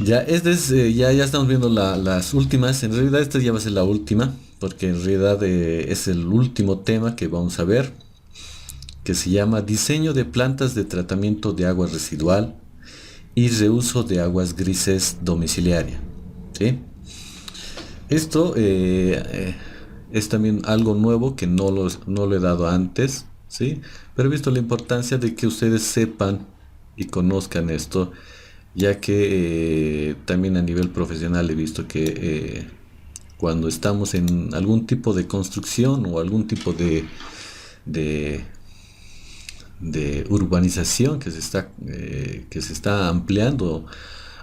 Ya, ya estamos viendo las últimas. En realidad, esta ya va a ser la última, porque en realidad es el último tema que vamos a ver, que se llama Diseño de plantas de tratamiento de agua residual y reuso de aguas grises domiciliaria. ¿Sí? Esto es también algo nuevo que no lo he dado antes, ¿sí? Pero he visto la importancia de que ustedes sepan y conozcan esto, ya que también a nivel profesional he visto que cuando estamos en algún tipo de construcción o algún tipo de, de urbanización que se está ampliando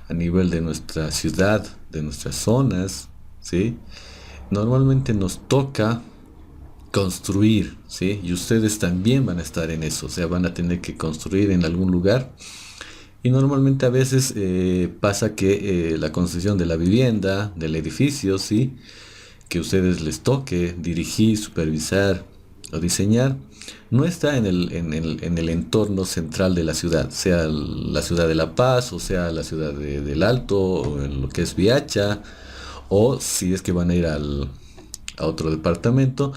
a nivel de nuestra ciudad, de nuestras zonas, ¿sí? Normalmente nos toca construir, ¿sí? Y ustedes también van a estar en eso, o sea, van a tener que construir en algún lugar. Y normalmente a veces pasa que la construcción de la vivienda, del edificio, ¿sí? Que ustedes les toque dirigir, supervisar o diseñar, no está en el entorno central de la ciudad, sea la ciudad de La Paz, o sea la ciudad del Alto, o en lo que es Viacha, o si es que van a ir a otro departamento,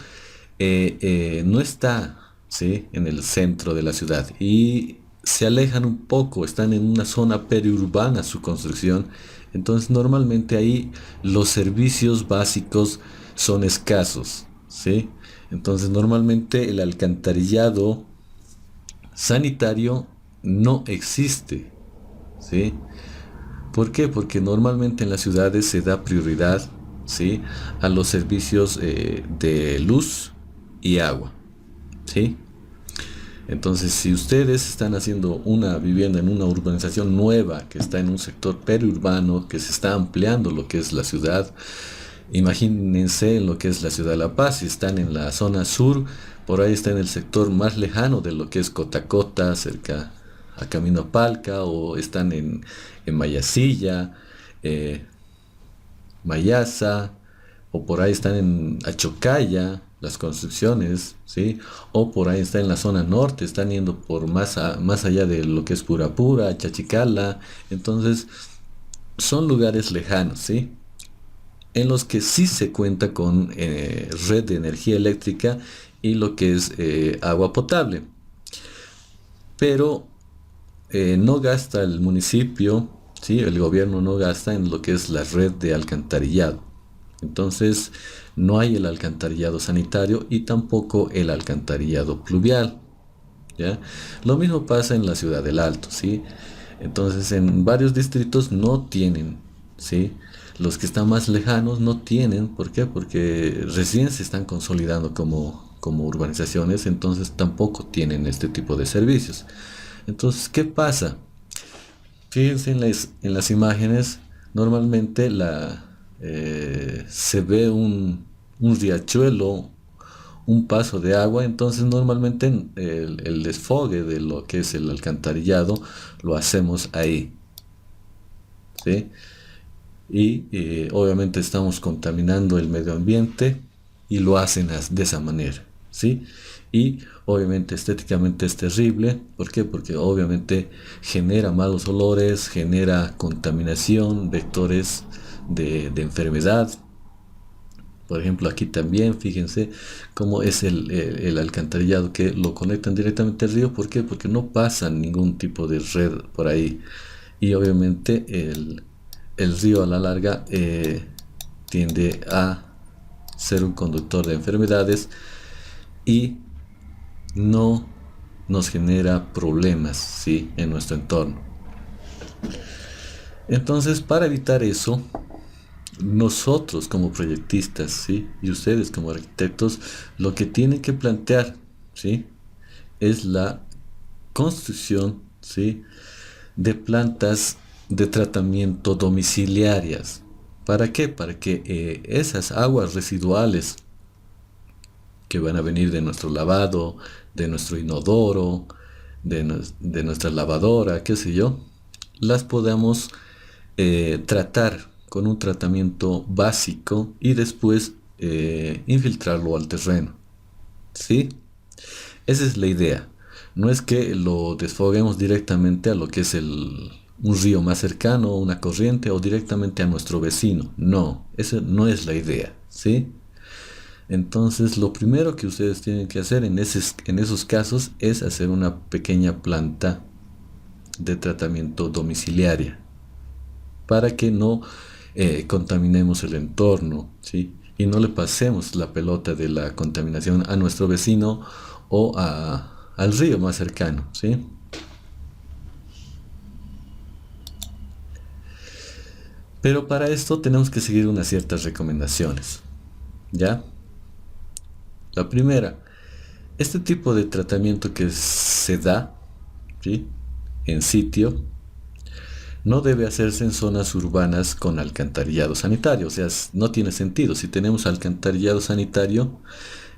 no está, ¿sí? En el centro de la ciudad y se alejan un poco, están en una zona periurbana su construcción, entonces normalmente ahí los servicios básicos son escasos, ¿sí? Entonces normalmente el alcantarillado sanitario no existe, ¿sí? ¿Por qué? Porque normalmente en las ciudades se da prioridad, ¿sí? A los servicios de luz y agua, ¿sí? Entonces, si ustedes están haciendo una vivienda en una urbanización nueva que está en un sector periurbano, que se está ampliando lo que es la ciudad, imagínense en lo que es la ciudad de La Paz, si están en la zona sur, por ahí está en el sector más lejano de lo que es Cotacota, cerca a Camino a Palca, o están en Mayasilla, eh, Mayasa, o por ahí están en Achocaya, las construcciones, ¿sí? O por ahí está en la zona norte, están yendo por más allá de lo que es Purapura, Chachicala, entonces son lugares lejanos, ¿sí? En los que sí se cuenta con red de energía eléctrica y lo que es agua potable, pero no gasta el municipio, ¿sí? El gobierno no gasta en lo que es la red de alcantarillado. Entonces, no hay el alcantarillado sanitario y tampoco el alcantarillado pluvial, ¿ya? Lo mismo pasa en la ciudad del Alto, ¿sí? Entonces, en varios distritos no tienen, ¿sí? Los que están más lejanos no tienen, ¿por qué? Porque recién se están consolidando como urbanizaciones, entonces tampoco tienen este tipo de servicios. Entonces, ¿qué pasa? Fíjense en las imágenes, normalmente se ve un riachuelo, un paso de agua, entonces normalmente el desfogue de lo que es el alcantarillado lo hacemos ahí, ¿sí? Y obviamente estamos contaminando el medio ambiente y lo hacen de esa manera, ¿sí? Y obviamente estéticamente es terrible, ¿por qué? Porque obviamente genera malos olores, genera contaminación, vectores de enfermedad. Por ejemplo, aquí también, fíjense cómo es el alcantarillado que lo conectan directamente al río. ¿Por qué? Porque no pasa ningún tipo de red por ahí. Y obviamente el río a la larga tiende a ser un conductor de enfermedades y no nos genera problemas, ¿sí? En nuestro entorno. Entonces, para evitar eso, nosotros como proyectistas, ¿sí? Y ustedes como arquitectos, lo que tienen que plantear, ¿sí? Es la construcción, ¿sí? De plantas de tratamiento domiciliarias. ¿Para qué? Para que esas aguas residuales que van a venir de nuestro lavado, de nuestro inodoro, de nuestra lavadora, qué sé yo, las podamos tratar con un tratamiento básico y después infiltrarlo al terreno. ¿Sí? Esa es la idea. No es que lo desfoguemos directamente a lo que es un río más cercano, una corriente o directamente a nuestro vecino. No, esa no es la idea, ¿sí? Entonces, lo primero que ustedes tienen que hacer en esos casos es hacer una pequeña planta de tratamiento domiciliaria para que no contaminemos el entorno, ¿sí? Y no le pasemos la pelota de la contaminación a nuestro vecino o al río más cercano, ¿sí? Pero para esto tenemos que seguir unas ciertas recomendaciones, ¿ya? La primera, este tipo de tratamiento que se da, ¿sí?, en sitio, no debe hacerse en zonas urbanas con alcantarillado sanitario. O sea, no tiene sentido. Si tenemos alcantarillado sanitario,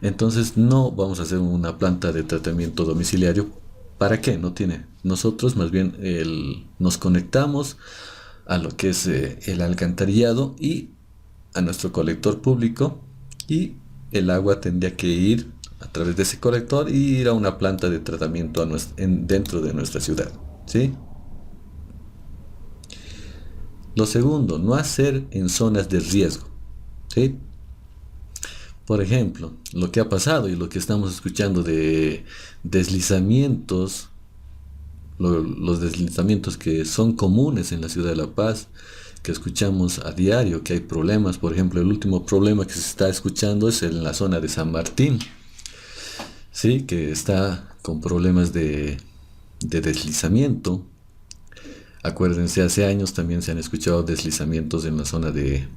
entonces no vamos a hacer una planta de tratamiento domiciliario. ¿Para qué? No tiene. Nosotros más bien nos conectamos a lo que es el alcantarillado y a nuestro colector público, y el agua tendría que ir a través de ese colector y ir a una planta de tratamiento dentro de nuestra ciudad, ¿sí? Lo segundo, no hacer en zonas de riesgo, ¿sí? Por ejemplo, lo que ha pasado y lo que estamos escuchando de deslizamientos, los deslizamientos que son comunes en la ciudad de La Paz, que escuchamos a diario, que hay problemas. Por ejemplo, el último problema que se está escuchando es en la zona de San Martín, ¿sí?, que está con problemas de deslizamiento. Acuérdense, hace años también se han escuchado deslizamientos en la zona de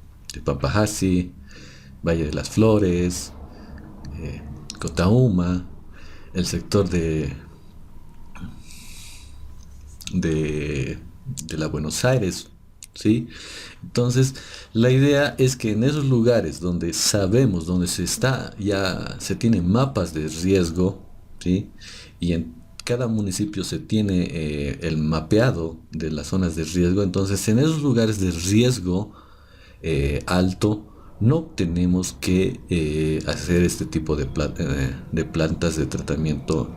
Papajasi, Valle de las Flores, Cotauma, el sector de, de la Buenos Aires, ¿sí? Entonces, la idea es que en esos lugares donde sabemos, donde ya se tienen mapas de riesgo, ¿sí?, y en cada municipio se tiene el mapeado de las zonas de riesgo. Entonces, en esos lugares de riesgo alto, no tenemos que hacer este tipo de plantas de tratamiento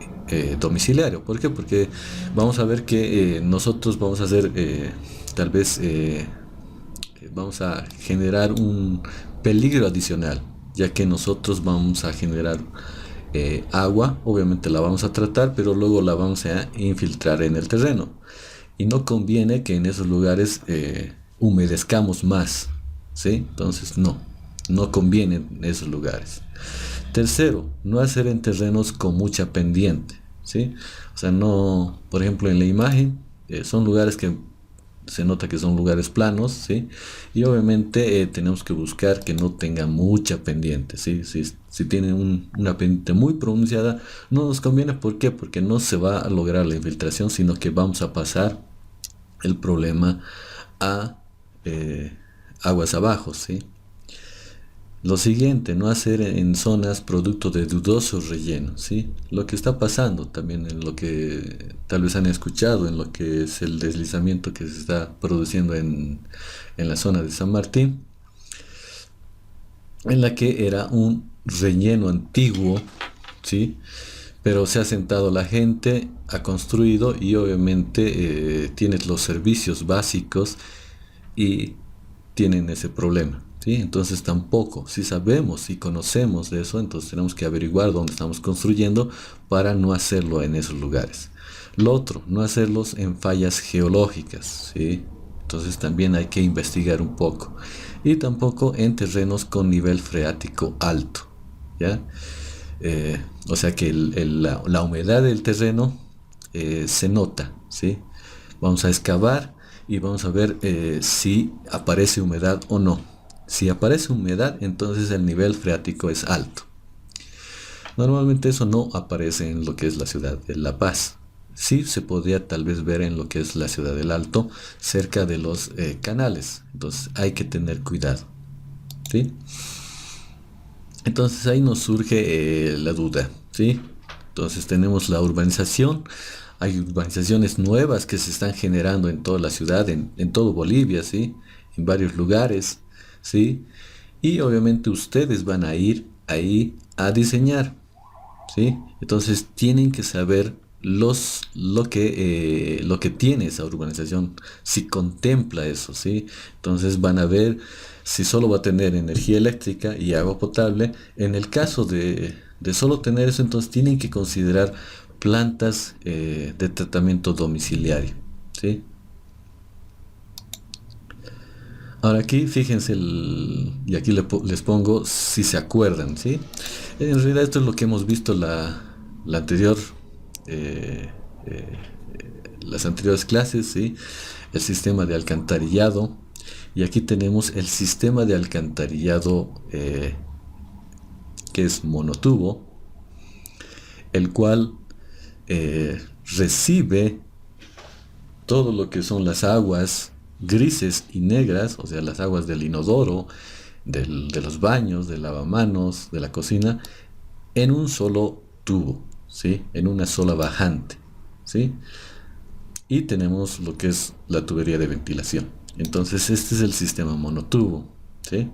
domiciliario. ¿Por qué? Porque vamos a ver que nosotros vamos a hacer, tal vez, vamos a generar un peligro adicional, ya que nosotros vamos a generar agua. Obviamente la vamos a tratar, pero luego la vamos a infiltrar en el terreno. Y no conviene que en esos lugares humedezcamos más, ¿sí? Entonces no conviene en esos lugares. Tercero, no hacer en terrenos con mucha pendiente, ¿sí? O sea, no, por ejemplo, en la imagen son lugares que se nota que son lugares planos, ¿sí? Y obviamente tenemos que buscar que no tenga mucha pendiente, ¿sí? Si tienen una pendiente muy pronunciada, no nos conviene. ¿Por qué? Porque no se va a lograr la infiltración, sino que vamos a pasar el problema a aguas abajo, ¿sí? Lo siguiente, no hacer en zonas producto de dudoso relleno, ¿sí? Lo que está pasando también, en lo que tal vez han escuchado, en lo que es el deslizamiento que se está produciendo en la zona de San Martín, en la que era un relleno antiguo, ¿sí? Pero se ha sentado la gente, ha construido y obviamente tienes los servicios básicos y tienen ese problema, ¿sí? Entonces tampoco, si sabemos y conocemos de eso, entonces tenemos que averiguar dónde estamos construyendo para no hacerlo en esos lugares. Lo otro, no hacerlos en fallas geológicas, ¿sí? Entonces también hay que investigar un poco. Y tampoco en terrenos con nivel freático alto, ¿ya? O sea que la humedad del terreno se nota, ¿sí? Vamos a excavar y vamos a ver si aparece humedad o no. Si aparece humedad, entonces el nivel freático es alto. Normalmente eso no aparece en lo que es la ciudad de La Paz. Sí se podría tal vez ver en lo que es la ciudad del Alto, cerca de los canales. Entonces hay que tener cuidado, ¿sí? Entonces ahí nos surge la duda, ¿sí? Entonces tenemos la urbanización. Hay urbanizaciones nuevas que se están generando en toda la ciudad, en todo Bolivia, ¿sí? En varios lugares, ¿sí? Y obviamente ustedes van a ir ahí a diseñar, ¿sí? Entonces tienen que saber lo que tiene esa urbanización, si contempla eso, ¿sí? Entonces van a ver si solo va a tener energía eléctrica y agua potable. En el caso de solo tener eso, entonces tienen que considerar plantas de tratamiento domiciliario, ¿sí? Ahora aquí fíjense, y aquí les pongo si se acuerdan, ¿sí? En realidad esto es lo que hemos visto la anterior, eh, eh, las anteriores clases, ¿sí? El sistema de alcantarillado. Y aquí tenemos el sistema de alcantarillado que es monotubo, el cual recibe todo lo que son las aguas grises y negras, o sea, las aguas del inodoro, de los baños, del lavamanos, de la cocina, en un solo tubo, ¿sí? En una sola bajante, ¿sí? Y tenemos lo que es la tubería de ventilación. Entonces, este es el sistema monotubo, ¿sí?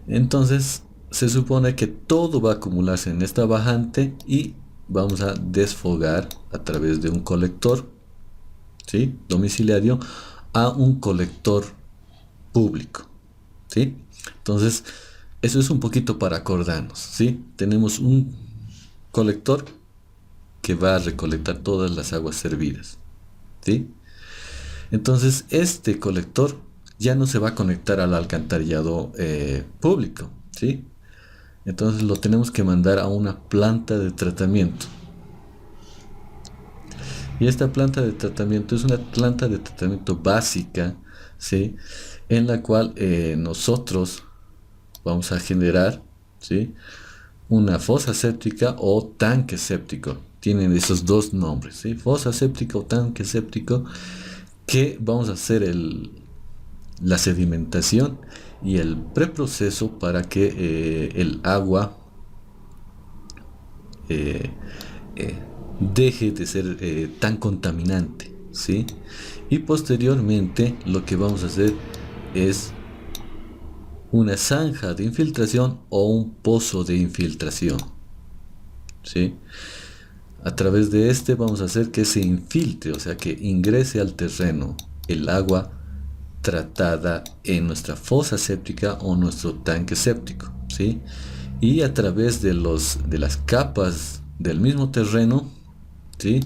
Entonces, se supone que todo va a acumularse en esta bajante y vamos a desfogar a través de un colector, ¿sí? Domiciliario, a un colector público, ¿sí? Entonces, eso es un poquito para acordarnos, ¿sí? Tenemos un colector que va a recolectar todas las aguas servidas, ¿sí? Entonces, este colector ya no se va a conectar al alcantarillado público, ¿sí? Entonces lo tenemos que mandar a una planta de tratamiento. Y esta planta de tratamiento es una planta de tratamiento básica, ¿sí? En la cual nosotros vamos a generar, ¿sí? Una fosa séptica o tanque séptico. Tienen esos dos nombres, ¿sí? Fosa séptica o tanque séptico, que vamos a hacer la sedimentación y el preproceso para que el agua eh, eh, deje de ser tan contaminante, ¿sí? Y posteriormente lo que vamos a hacer es una zanja de infiltración o un pozo de infiltración, ¿sí? A través de este vamos a hacer que se infiltre, o sea, que ingrese al terreno el agua tratada en nuestra fosa séptica o nuestro tanque séptico, ¿sí? Y a través de las capas del mismo terreno, ¿sí?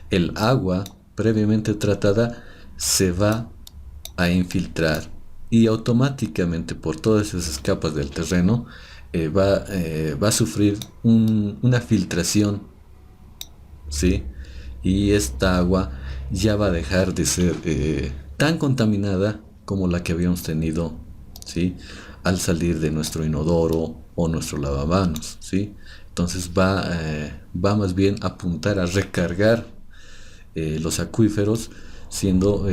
El agua previamente tratada se va a infiltrar y automáticamente por todas esas capas del terreno va a sufrir una filtración, ¿sí? Y esta agua ya va a dejar de ser tan contaminada como la que habíamos tenido, ¿sí? Al salir de nuestro inodoro o nuestro lavamanos, ¿sí? Entonces va más bien a apuntar a recargar los acuíferos, siendo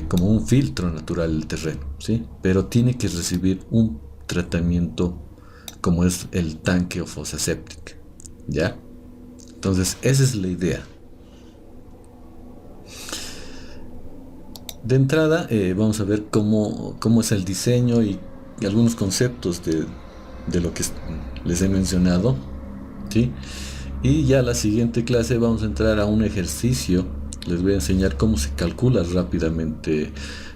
como un filtro natural del terreno, ¿sí? Pero tiene que recibir un tratamiento como es el tanque o fosa séptica, ¿ya? Entonces esa es la idea. De entrada vamos a ver cómo es el diseño y algunos conceptos de lo que les he mencionado, ¿sí? Y ya la siguiente clase vamos a entrar a un ejercicio. Les voy a enseñar cómo se calcula rápidamente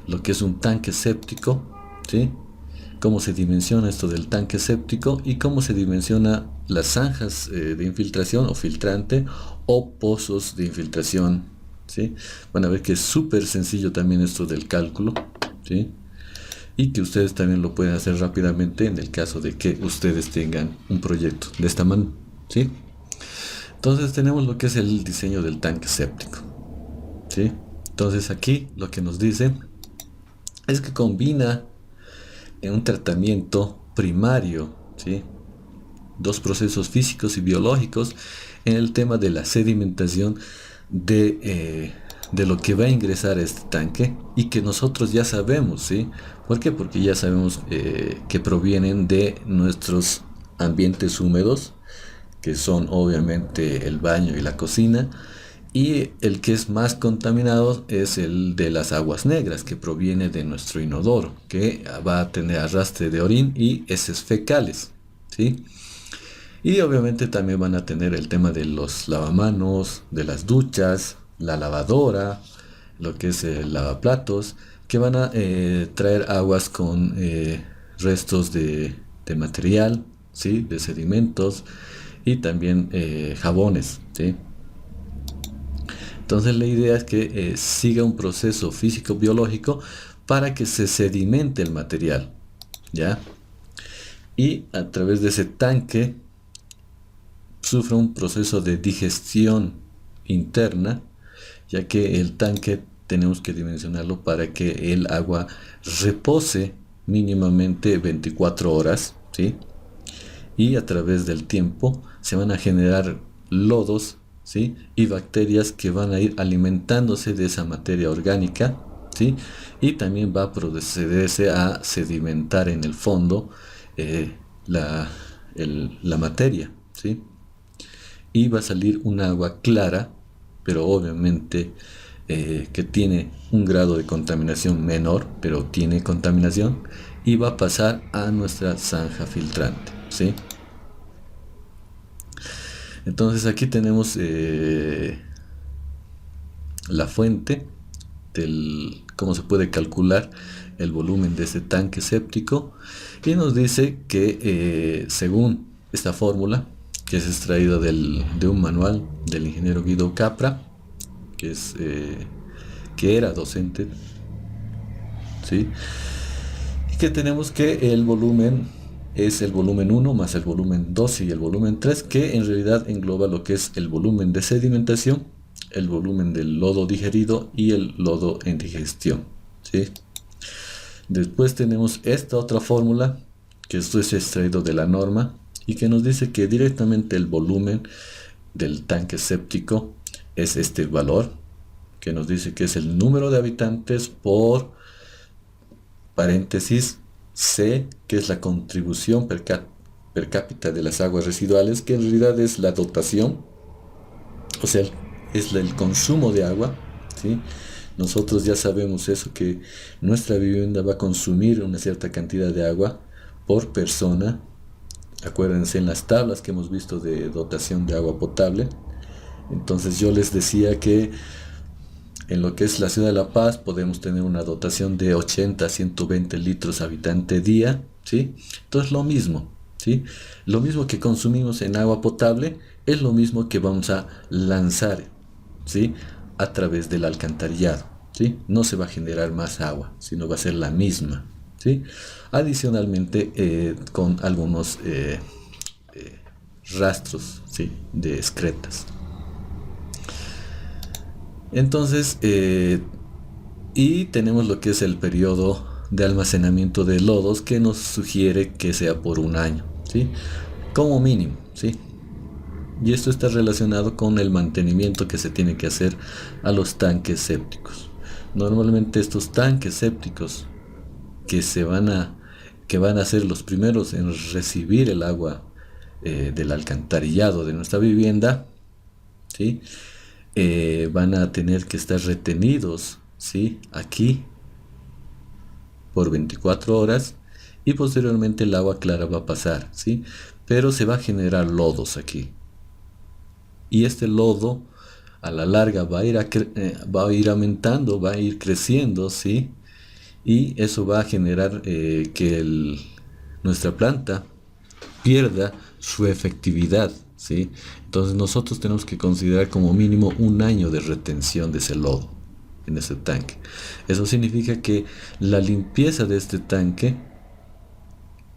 lo que es un tanque séptico, ¿sí? Cómo se dimensiona esto del tanque séptico y cómo se dimensiona las zanjas de infiltración o filtrante o pozos de infiltración, ¿sí? Van a ver que es súper sencillo también esto del cálculo, ¿sí? Y que ustedes también lo pueden hacer rápidamente en el caso de que ustedes tengan un proyecto de esta manera, ¿sí? Entonces tenemos lo que es el diseño del tanque séptico, ¿sí? Entonces aquí lo que nos dice es que combina en un tratamiento primario, ¿sí? Dos procesos físicos y biológicos en el tema de la sedimentación de lo que va a ingresar a este tanque y que nosotros ya sabemos, ¿sí? ¿Por qué? Porque ya sabemos que provienen de nuestros ambientes húmedos, que son obviamente el baño y la cocina, y el que es más contaminado es el de las aguas negras, que proviene de nuestro inodoro, que va a tener arrastre de orín y heces fecales, ¿sí? Y obviamente también van a tener el tema de los lavamanos, de las duchas, la lavadora, lo que es el lavaplatos, que van a traer aguas con restos de material, ¿sí? De sedimentos y también jabones, ¿sí? Entonces la idea es que siga un proceso físico-biológico para que se sedimente el material, ¿ya? Y a través de ese tanque sufre un proceso de digestión interna, ya que el tanque tenemos que dimensionarlo para que el agua repose mínimamente 24 horas, ¿sí? Y a través del tiempo se van a generar lodos, ¿sí? Y bacterias que van a ir alimentándose de esa materia orgánica, ¿sí? Y también va a procederse a sedimentar en el fondo eh, la, la materia, ¿sí? Y va a salir un agua clara, pero obviamente que tiene un grado de contaminación menor, pero tiene contaminación, y va a pasar a nuestra zanja filtrante, ¿sí? Entonces aquí tenemos la fuente del cómo se puede calcular el volumen de este tanque séptico, y nos dice que según esta fórmula, que es extraída de un manual del ingeniero Guido Capra, que es que era docente, ¿sí? Y que tenemos que el volumen es el volumen 1 más el volumen 2 y el volumen 3, que en realidad engloba lo que es el volumen de sedimentación, el volumen del lodo digerido y el lodo en digestión, ¿sí? Después tenemos esta otra fórmula, que esto es extraído de la norma, y que nos dice que directamente el volumen del tanque séptico es este valor, que nos dice que es el número de habitantes por paréntesis C, que es la contribución per cápita de las aguas residuales, que en realidad es la dotación, o sea, es el consumo de agua, ¿sí? Nosotros ya sabemos eso, que nuestra vivienda va a consumir una cierta cantidad de agua por persona. Acuérdense en las tablas que hemos visto de dotación de agua potable. Entonces yo les decía que en lo que es la ciudad de La Paz podemos tener una dotación de 80 a 120 litros habitante día, ¿sí? Entonces lo mismo, ¿sí? Lo mismo que consumimos en agua potable es lo mismo que vamos a lanzar, ¿sí? A través del alcantarillado, ¿sí? No se va a generar más agua, sino va a ser la misma, ¿sí? Adicionalmente con algunos rastros, ¿sí? De excretas. Entonces, y tenemos lo que es el periodo de almacenamiento de lodos, que nos sugiere que sea por un año, ¿sí? Como mínimo, ¿sí? Y esto está relacionado con el mantenimiento que se tiene que hacer a los tanques sépticos. Normalmente estos tanques sépticos que que van a ser los primeros en recibir el agua del alcantarillado de nuestra vivienda, ¿sí? Van a tener que estar retenidos, ¿sí? Aquí por 24 horas, y posteriormente el agua clara va a pasar, ¿sí? Pero se va a generar lodos aquí, y este lodo a la larga va a ir aumentando, va a ir creciendo, ¿sí? Y eso va a generar que nuestra planta pierda su efectividad, ¿sí? Entonces nosotros tenemos que considerar como mínimo un año de retención de ese lodo en ese tanque. Eso significa que la limpieza de este tanque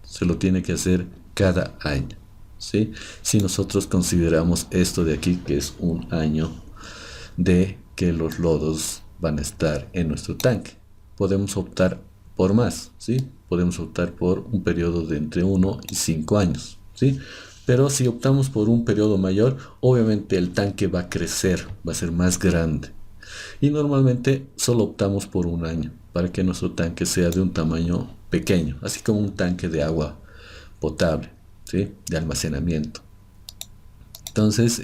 se lo tiene que hacer cada año, ¿sí? Si nosotros consideramos esto de aquí, que es un año de que los lodos van a estar en nuestro tanque, podemos optar por más, ¿sí? Podemos optar por un periodo de entre 1 y 5 años, ¿sí? Pero si optamos por un periodo mayor, obviamente el tanque va a crecer, va a ser más grande. Y normalmente solo optamos por un año, para que nuestro tanque sea de un tamaño pequeño, así como un tanque de agua potable, ¿sí? De almacenamiento. Entonces,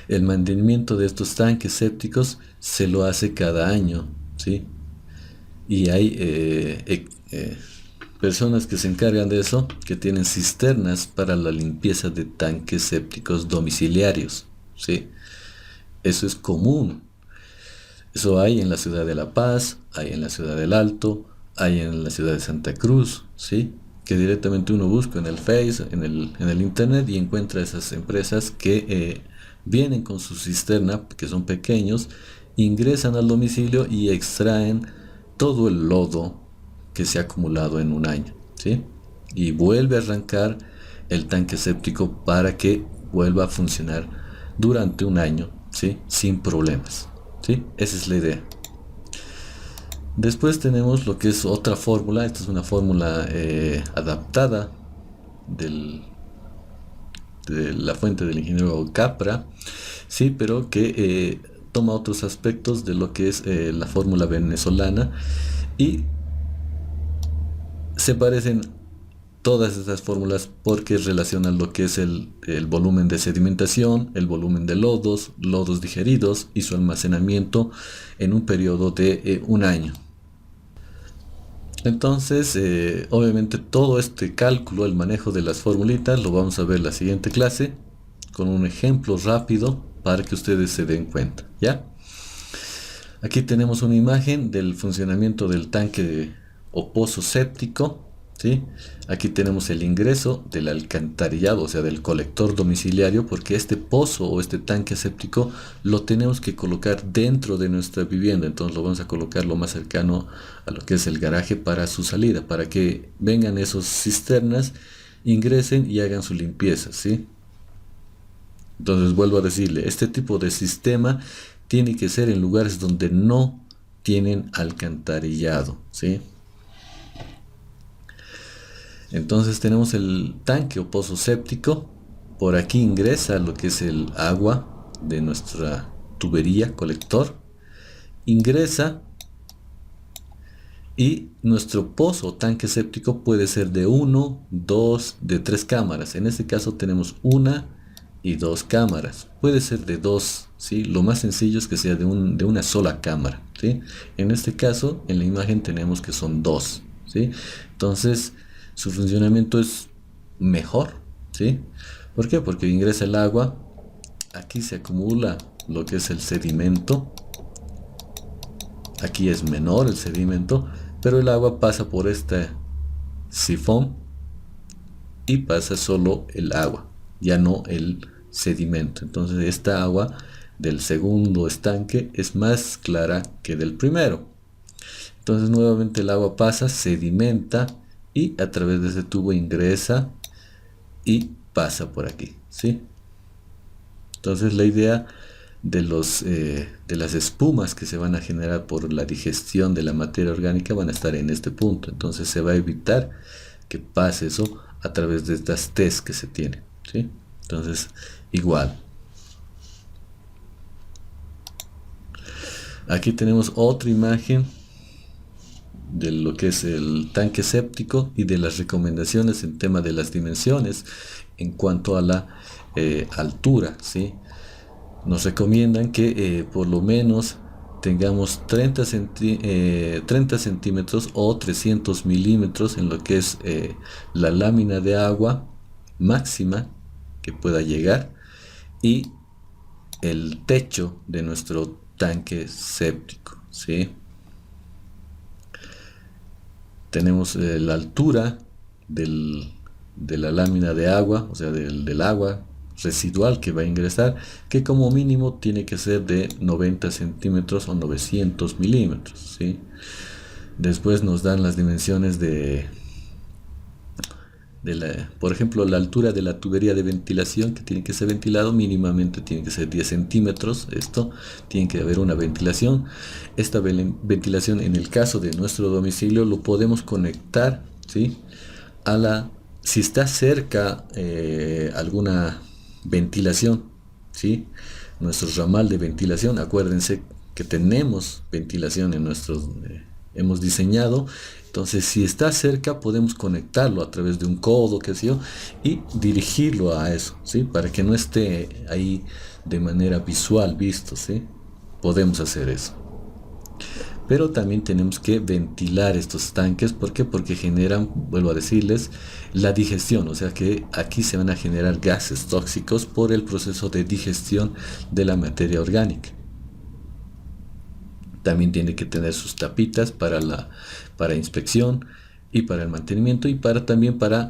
el mantenimiento de estos tanques sépticos se lo hace cada año, ¿sí? Y hay personas que se encargan de eso, que tienen cisternas para la limpieza de tanques sépticos domiciliarios, ¿sí? Eso es común. Eso hay en la ciudad de La Paz, hay en la ciudad del Alto, hay en la ciudad de Santa Cruz, ¿sí? Que directamente uno busca en el Face, en el Internet, y encuentra esas empresas que vienen con su cisterna, que son pequeños, ingresan al domicilio y extraen todo el lodo que se ha acumulado en un año, ¿sí? Y vuelve a arrancar el tanque séptico para que vuelva a funcionar durante un año, ¿sí? Sin problemas, ¿sí? Esa es la idea. Después tenemos lo que es otra fórmula. Esta es una fórmula adaptada del, de la fuente del ingeniero Capra, sí, pero que toma otros aspectos de lo que es la fórmula venezolana, y se parecen todas estas fórmulas porque relacionan lo que es el volumen de sedimentación, el volumen de lodos digeridos y su almacenamiento en un periodo de un año. Entonces, obviamente todo este cálculo, el manejo de las formulitas, lo vamos a ver en la siguiente clase con un ejemplo rápido para que ustedes se den cuenta, ¿ya? Aquí tenemos una imagen del funcionamiento del tanque o pozo séptico, ¿sí? Aquí tenemos el ingreso del alcantarillado, o sea, del colector domiciliario, porque este pozo o este tanque séptico lo tenemos que colocar dentro de nuestra vivienda. Entonces lo vamos a colocar lo más cercano a lo que es el garaje para su salida, para que vengan esos cisternas, ingresen y hagan su limpieza, ¿sí? Entonces vuelvo a decirle, este tipo de sistema tiene que ser en lugares donde no tienen alcantarillado, ¿sí? Entonces tenemos el tanque o pozo séptico. Por aquí ingresa lo que es el agua de nuestra tubería colector. Ingresa, y nuestro pozo o tanque séptico puede ser de 1, 2, de 3 cámaras. En este caso tenemos una y 2 cámaras. Puede ser de 2, ¿sí? Lo más sencillo es que sea de una sola cámara, ¿sí? En este caso, en la imagen tenemos que son 2, ¿sí? Entonces, su funcionamiento es mejor, ¿sí? ¿Por qué? Porque ingresa el agua, aquí se acumula lo que es el sedimento, aquí es menor el sedimento, pero el agua pasa por este sifón y pasa solo el agua, ya no el sedimento. Entonces esta agua del segundo estanque es más clara que del primero. Entonces nuevamente el agua pasa, sedimenta, y a través de ese tubo ingresa y pasa por aquí, ¿sí? Entonces la idea de las espumas que se van a generar por la digestión de la materia orgánica van a estar en este punto. Entonces se va a evitar que pase eso a través de estas T's que se tienen, ¿sí? Entonces igual, aquí tenemos otra imagen de lo que es el tanque séptico y de las recomendaciones en tema de las dimensiones en cuanto a la altura, ¿sí? Nos recomiendan que por lo menos tengamos 30 centímetros o 300 milímetros en lo que es la lámina de agua máxima que pueda llegar, y el techo de nuestro tanque séptico, ¿sí? Tenemos la altura de la lámina de agua, o sea, del agua residual que va a ingresar, que como mínimo tiene que ser de 90 centímetros o 900 milímetros, ¿sí? Después nos dan las dimensiones por ejemplo, la altura de la tubería de ventilación que tiene que ser ventilado, mínimamente tiene que ser 10 centímetros. Esto tiene que haber una ventilación. Esta ventilación, en el caso de nuestro domicilio, lo podemos conectar, ¿sí? Si está cerca alguna ventilación, ¿sí? Nuestro ramal de ventilación, acuérdense que tenemos ventilación en nuestros hemos diseñado. Entonces, si está cerca, podemos conectarlo a través de un codo, qué sé yo, y dirigirlo a eso, ¿sí? Para que no esté ahí de manera visual visto, ¿sí? Podemos hacer eso. Pero también tenemos que ventilar estos tanques. ¿Por qué? Porque generan, vuelvo a decirles, la digestión. O sea que aquí se van a generar gases tóxicos por el proceso de digestión de la materia orgánica. También tiene que tener sus tapitas para inspección y para el mantenimiento, y también para,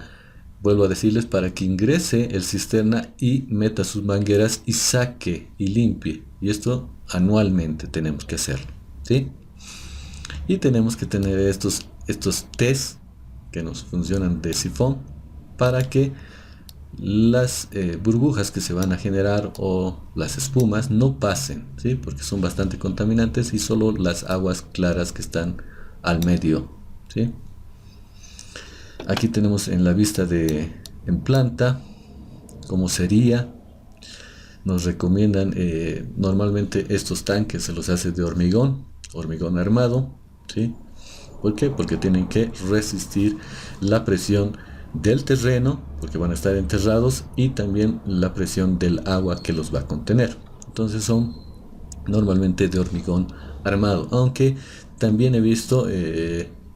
vuelvo a decirles, para que ingrese el cisterna y meta sus mangueras y saque y limpie. Y esto anualmente tenemos que hacerlo, ¿sí? Y tenemos que tener estos test que nos funcionan de sifón para que las burbujas que se van a generar o las espumas no pasen, ¿sí? Porque son bastante contaminantes, y solo las aguas claras que están al medio, ¿sí? Aquí tenemos en la vista en planta cómo sería. Nos recomiendan normalmente estos tanques se los hace de hormigón armado, ¿sí? ¿Por qué? Porque tienen que resistir la presión del terreno, porque van a estar enterrados, y también la presión del agua que los va a contener. Entonces son normalmente de hormigón armado, aunque también he visto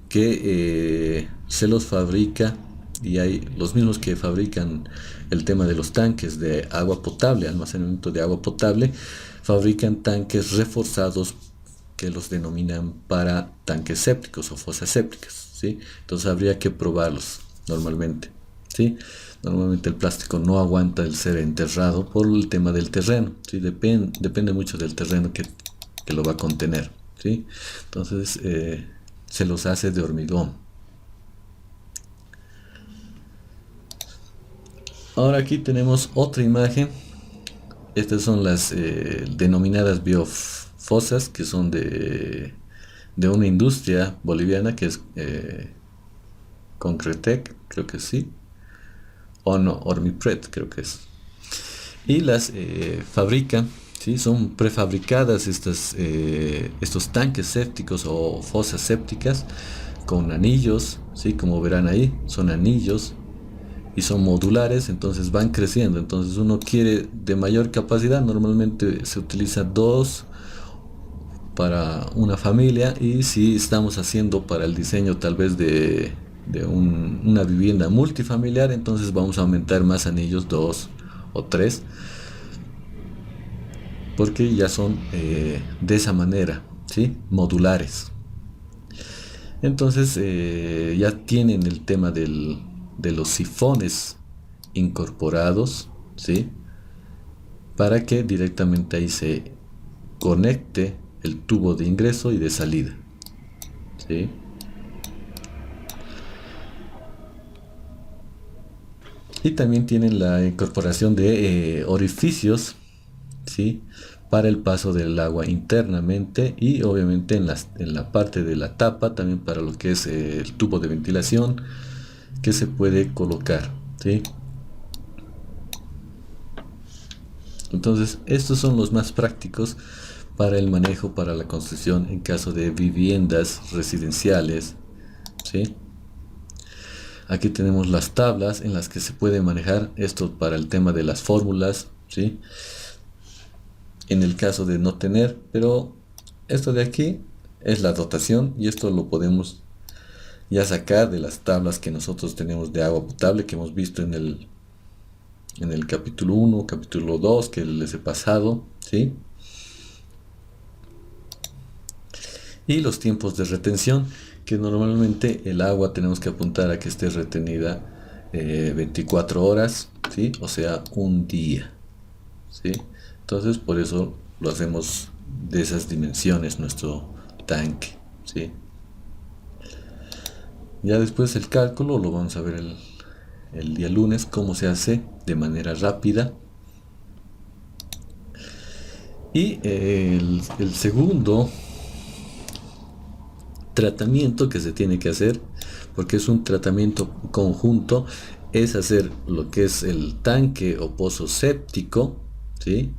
que se los fabrica, y hay los mismos que fabrican el tema de los tanques de agua potable, almacenamiento de agua potable, fabrican tanques reforzados que los denominan para tanques sépticos o fosas sépticas, ¿sí? Entonces habría que probarlos normalmente, ¿sí? Normalmente el plástico no aguanta el ser enterrado por el tema del terreno, ¿sí? Depende mucho del terreno que lo va a contener, ¿sí? Entonces se los hace de hormigón. Ahora aquí tenemos otra imagen. Estas son las denominadas biofosas, que son de una industria boliviana que es Concretec, creo que sí, o no, Ormipret creo que es, y las fabrican, ¿sí? Son prefabricadas estos tanques sépticos o fosas sépticas con anillos, ¿sí? Como verán ahí, son anillos y son modulares, entonces van creciendo. Entonces uno quiere de mayor capacidad, normalmente se utiliza 2 para una familia, y si estamos haciendo para el diseño tal vez de una vivienda multifamiliar, entonces vamos a aumentar más anillos, 2 o 3, porque ya son de esa manera, ¿sí? Modulares. Entonces ya tienen el tema de los sifones incorporados, ¿sí? Para que directamente ahí se conecte el tubo de ingreso y de salida, ¿sí? Y también tienen la incorporación de orificios, ¿sí? Para el paso del agua internamente, y obviamente en la parte de la tapa también para lo que es el tubo de ventilación que se puede colocar, ¿sí? Entonces estos son los más prácticos para el manejo, para la construcción en caso de viviendas residenciales, ¿sí? Aquí tenemos las tablas en las que se puede manejar esto para el tema de las fórmulas, ¿sí? En el caso de no tener, pero esto de aquí es la dotación, y esto lo podemos ya sacar de las tablas que nosotros tenemos de agua potable, que hemos visto en el capítulo 1, capítulo 2 que les he pasado, ¿sí? Y los tiempos de retención, que normalmente el agua tenemos que apuntar a que esté retenida 24 horas, ¿sí? O sea, un día, ¿sí? Entonces por eso lo hacemos de esas dimensiones nuestro tanque, ¿sí? Ya después el cálculo lo vamos a ver el día lunes, cómo se hace de manera rápida. Y el segundo tratamiento que se tiene que hacer, porque es un tratamiento conjunto, es hacer lo que es el tanque o pozo séptico, ¿sí?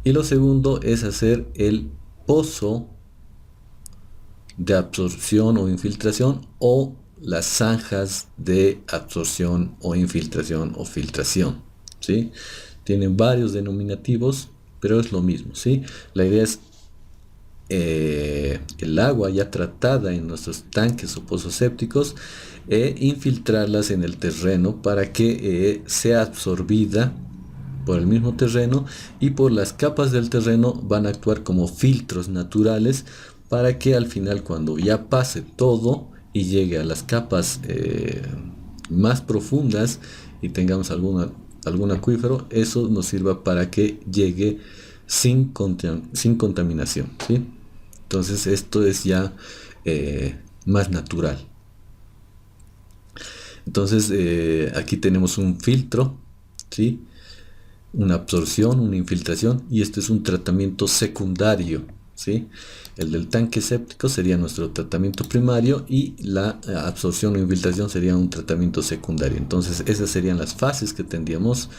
Y lo segundo es hacer el pozo de absorción o infiltración, o las zanjas de absorción o infiltración o filtración, ¿sí? Tienen varios denominativos, pero es lo mismo, ¿sí? La idea es el agua ya tratada en nuestros tanques o pozos sépticos e infiltrarlas en el terreno para que sea absorbida por el mismo terreno, y por las capas del terreno van a actuar como filtros naturales para que al final, cuando ya pase todo y llegue a las capas más profundas y tengamos algún acuífero, eso nos sirva para que llegue sin contaminación, ¿sí? Entonces esto es ya más natural. Entonces aquí tenemos un filtro, ¿sí? Una absorción, una infiltración, y este es un tratamiento secundario, ¿sí? El del tanque séptico sería nuestro tratamiento primario y la absorción o infiltración sería un tratamiento secundario. Entonces esas serían las fases que tendríamos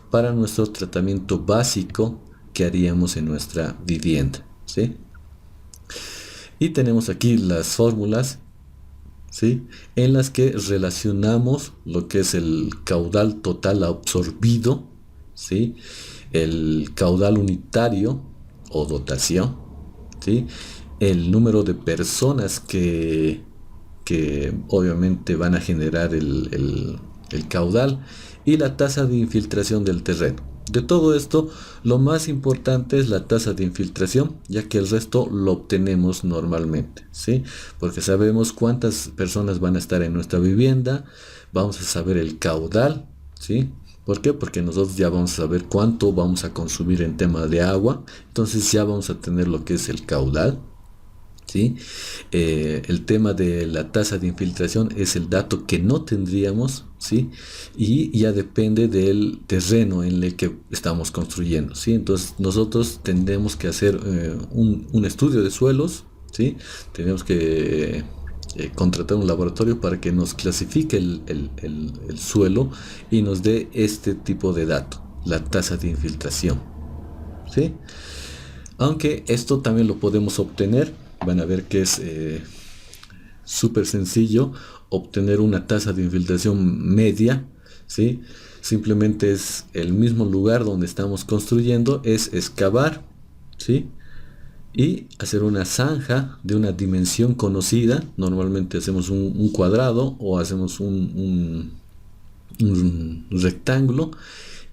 para nuestro tratamiento básico que haríamos en nuestra vivienda, ¿sí? Y tenemos aquí las fórmulas, ¿sí? En las que relacionamos lo que es el caudal total absorbido, ¿sí? El caudal unitario o dotación, ¿sí? El número de personas que obviamente van a generar el caudal, y la tasa de infiltración del terreno. De todo esto, lo más importante es la tasa de infiltración, ya que el resto lo obtenemos normalmente, ¿sí? Porque sabemos cuántas personas van a estar en nuestra vivienda, vamos a saber el caudal, ¿sí? ¿Por qué? Porque nosotros ya vamos a saber cuánto vamos a consumir en tema de agua, entonces ya vamos a tener lo que es el caudal, ¿sí? El tema de la tasa de infiltración es el dato que no tendríamos, ¿sí? Y ya depende del terreno en el que estamos construyendo, ¿sí? Entonces nosotros tendremos que hacer un estudio de suelos, ¿sí? Tenemos que contratar un laboratorio para que nos clasifique el suelo y nos dé este tipo de dato, la tasa de infiltración, ¿sí? Aunque esto también lo podemos obtener, van a ver que es súper sencillo obtener una tasa de infiltración media, ¿sí? Simplemente es el mismo lugar donde estamos construyendo, es excavar, ¿sí? Y hacer una zanja de una dimensión conocida. Normalmente hacemos un cuadrado o hacemos un rectángulo,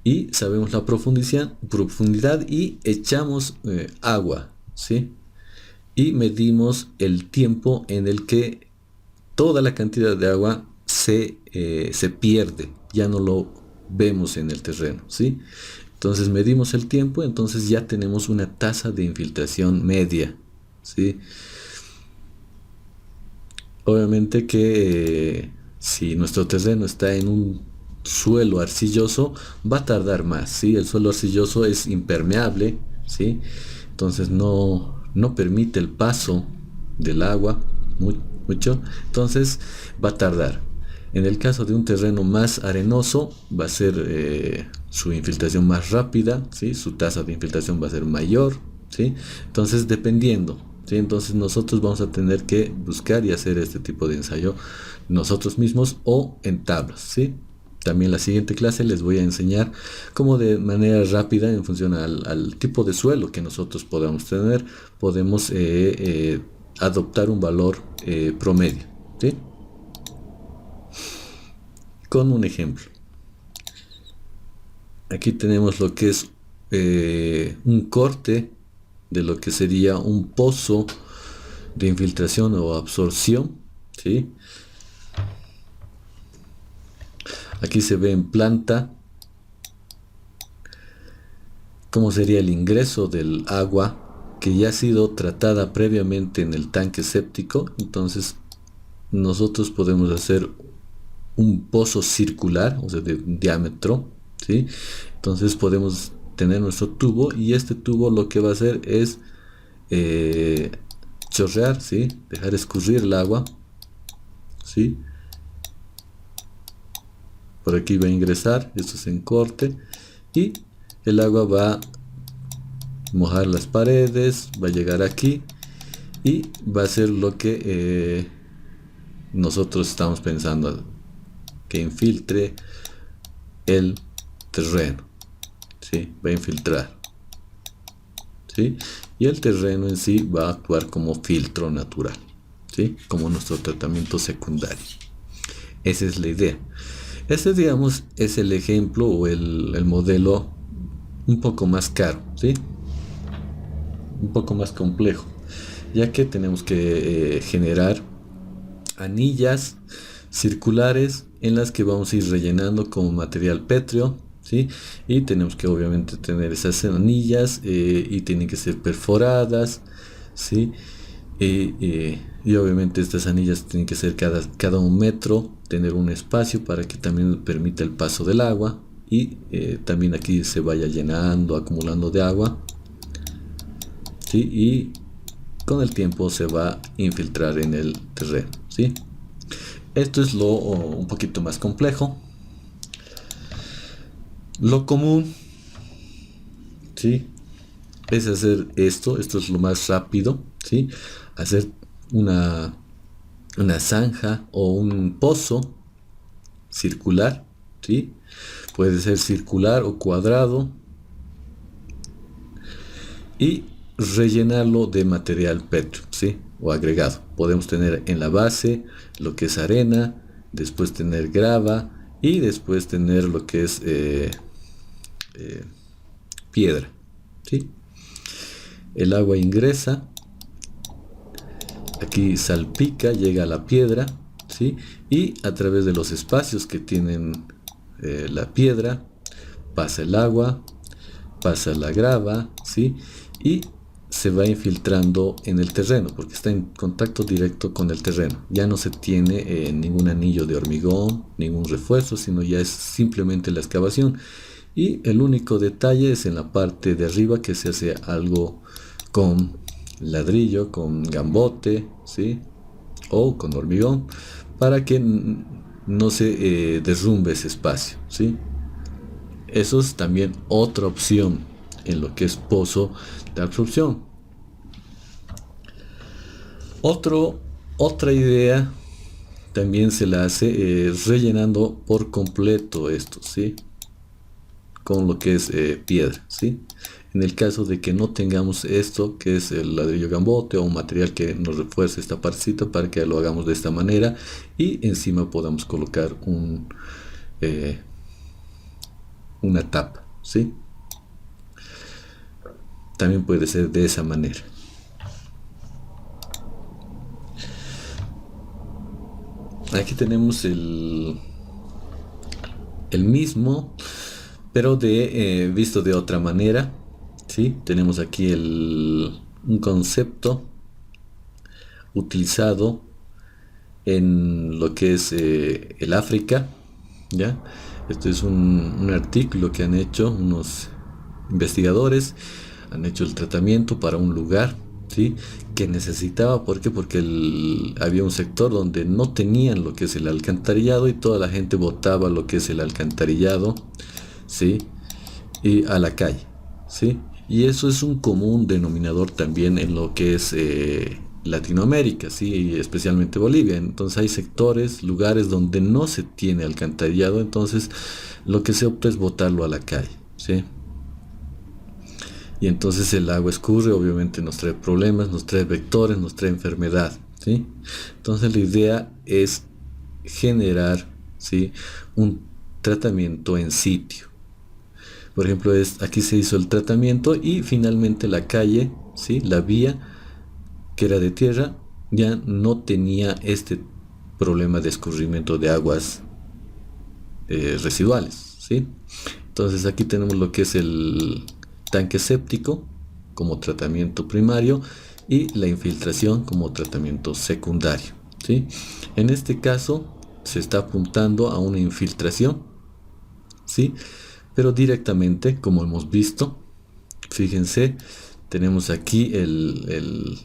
y sabemos la profundidad y echamos agua, ¿sí? Y medimos el tiempo en el que toda la cantidad de agua se pierde, ya no lo vemos en el terreno, ¿sí? Entonces medimos el tiempo, entonces ya tenemos una tasa de infiltración media, ¿sí? Obviamente que si nuestro terreno está en un suelo arcilloso, va a tardar más, ¿sí? El suelo arcilloso es impermeable, ¿sí? Entonces no permite el paso del agua mucho, entonces va a tardar. En el caso de un terreno más arenoso, va a ser su infiltración más rápida, ¿sí? Su tasa de infiltración va a ser mayor, ¿sí? Entonces, dependiendo, ¿sí? Entonces nosotros vamos a tener que buscar y hacer este tipo de ensayo nosotros mismos o en tablas, ¿sí? También la siguiente clase les voy a enseñar cómo de manera rápida, en función al tipo de suelo que nosotros podamos tener, podemos adoptar un valor promedio, ¿sí? Con un ejemplo. Aquí tenemos lo que es un corte de lo que sería un pozo de infiltración o absorción, ¿sí? Aquí se ve en planta cómo sería el ingreso del agua que ya ha sido tratada previamente en el tanque séptico. Entonces nosotros podemos hacer un pozo circular, o sea, de diámetro, ¿sí? Entonces podemos tener nuestro tubo, y este tubo lo que va a hacer es chorrear, ¿sí? Dejar escurrir el agua, ¿sí? Por aquí va a ingresar, esto es en corte, y el agua va a mojar las paredes, va a llegar aquí y va a ser lo que nosotros estamos pensando, que infiltre el terreno, ¿sí? Va a infiltrar, ¿sí? y el terreno en sí va a actuar como filtro natural, ¿sí? Como nuestro tratamiento secundario. Esa es la idea. Ese, digamos, es el ejemplo o el modelo un poco más caro, ¿sí? Un poco más complejo, ya que tenemos que generar anillas circulares en las que vamos a ir rellenando con material pétreo, ¿sí? Y tenemos que obviamente tener esas anillas y tienen que ser perforadas, ¿sí? Y obviamente estas anillas tienen que ser cada 1 metro, tener un espacio para que también permita el paso del agua y también aquí se vaya llenando, acumulando de agua, ¿sí? Y con el tiempo se va a infiltrar en el terreno, ¿sí? Esto es lo un poquito más complejo. Lo común, ¿sí? Es hacer esto es lo más rápido, ¿sí? Hacer una, una zanja o un pozo circular, ¿sí? Puede ser circular o cuadrado y rellenarlo de material pétreo, ¿sí? O agregado. Podemos tener en la base lo que es arena, después tener grava y después tener lo que es piedra, ¿sí? El agua ingresa, aquí salpica, llega a la piedra, ¿sí? Y a través de los espacios que tienen la piedra pasa el agua, pasa la grava, ¿sí? Y se va infiltrando en el terreno porque está en contacto directo con el terreno. Ya no se tiene ningún anillo de hormigón, ningún refuerzo, sino ya es simplemente la excavación. Y el único detalle es en la parte de arriba que se hace algo con ladrillo, con gambote, ¿sí? O con hormigón para que no se derrumbe ese espacio, ¿sí? Eso es también otra opción en lo que es pozo de absorción. Otra idea también se la hace rellenando por completo esto, ¿sí? Con lo que es piedra, ¿sí? En el caso de que no tengamos esto, que es el ladrillo gambote o un material que nos refuerce esta partecita para que lo hagamos de esta manera y encima podamos colocar una tapa, ¿sí? También puede ser de esa manera. Aquí tenemos el mismo, pero visto de otra manera, ¿sí? Tenemos aquí un concepto utilizado en lo que es el África, ¿ya? Este es un artículo que han hecho unos investigadores, han hecho el tratamiento para un lugar, ¿sí? Que necesitaba, ¿por qué? Porque había un sector donde no tenían lo que es el alcantarillado y toda la gente botaba lo que es el alcantarillado, ¿sí? Y a la calle, ¿sí? Y eso es un común denominador también en lo que es Latinoamérica, ¿sí? Especialmente Bolivia. Entonces hay sectores, lugares donde no se tiene alcantarillado, entonces lo que se opta es botarlo a la calle, ¿sí? Y entonces el agua escurre, obviamente nos trae problemas, nos trae vectores, nos trae enfermedad, ¿sí? Entonces la idea es generar, ¿sí? Un tratamiento en sitio. Por ejemplo, aquí se hizo el tratamiento y finalmente la calle, ¿sí? La vía que era de tierra ya no tenía este problema de escurrimiento de aguas residuales, ¿sí? Entonces aquí tenemos lo que es el tanque séptico como tratamiento primario y la infiltración como tratamiento secundario, ¿sí? En este caso se está apuntando a una infiltración, ¿sí? Pero directamente, como hemos visto, fíjense, tenemos aquí el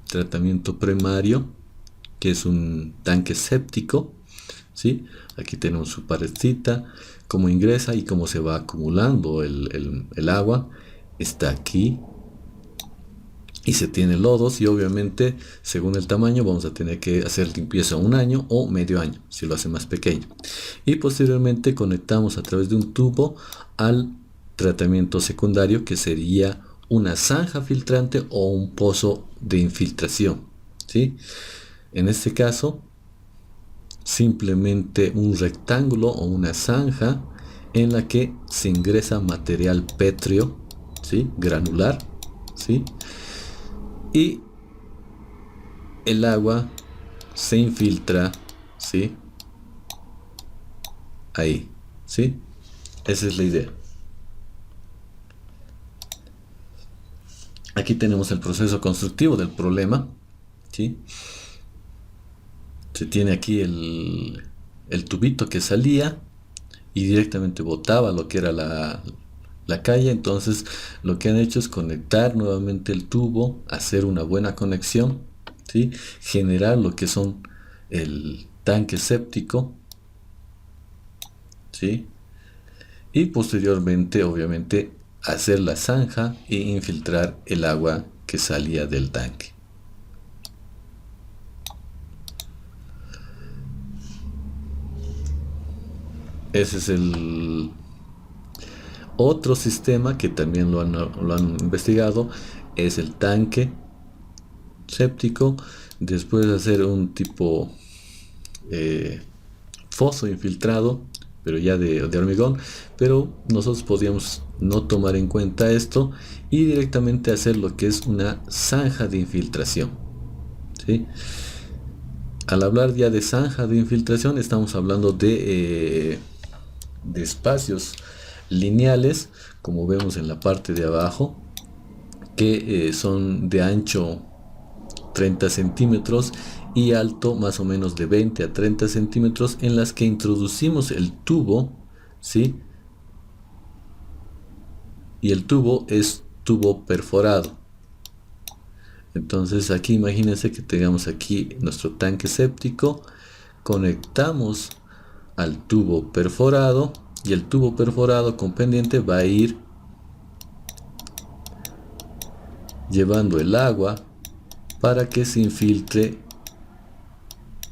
tratamiento primario, que es un tanque séptico, ¿sí? Aquí tenemos su paredcita, cómo ingresa y cómo se va acumulando el agua. Está aquí y se tiene lodos y obviamente según el tamaño vamos a tener que hacer limpieza 1 año o medio año si lo hace más pequeño, y posteriormente conectamos a través de un tubo al tratamiento secundario, que sería una zanja filtrante o un pozo de infiltración, ¿sí? En este caso, simplemente un rectángulo o una zanja en la que se ingresa material pétreo, ¿sí? Granular, ¿sí? Y el agua se infiltra, ¿sí? Ahí, ¿sí? Esa es la idea. Aquí tenemos el proceso constructivo del problema, ¿sí? Se tiene aquí el tubito que salía y directamente botaba lo que era la calle. Entonces lo que han hecho es conectar nuevamente el tubo, hacer una buena conexión, ¿sí? Generar lo que son el tanque séptico, ¿sí? Y posteriormente, obviamente, hacer la zanja e infiltrar el agua que salía del tanque. Ese es el otro sistema que también lo han investigado, es el tanque séptico. Después de hacer un tipo foso infiltrado, pero ya de hormigón, pero nosotros podríamos no tomar en cuenta esto y directamente hacer lo que es una zanja de infiltración, ¿sí? Al hablar ya de zanja de infiltración, estamos hablando de espacios lineales, como vemos en la parte de abajo, que son de ancho 30 centímetros y alto más o menos de 20 a 30 centímetros, en las que introducimos el tubo, ¿sí? Y el tubo es tubo perforado. Entonces aquí imagínense que tengamos aquí nuestro tanque séptico, conectamos al tubo perforado y el tubo perforado con pendiente va a ir llevando el agua para que se infiltre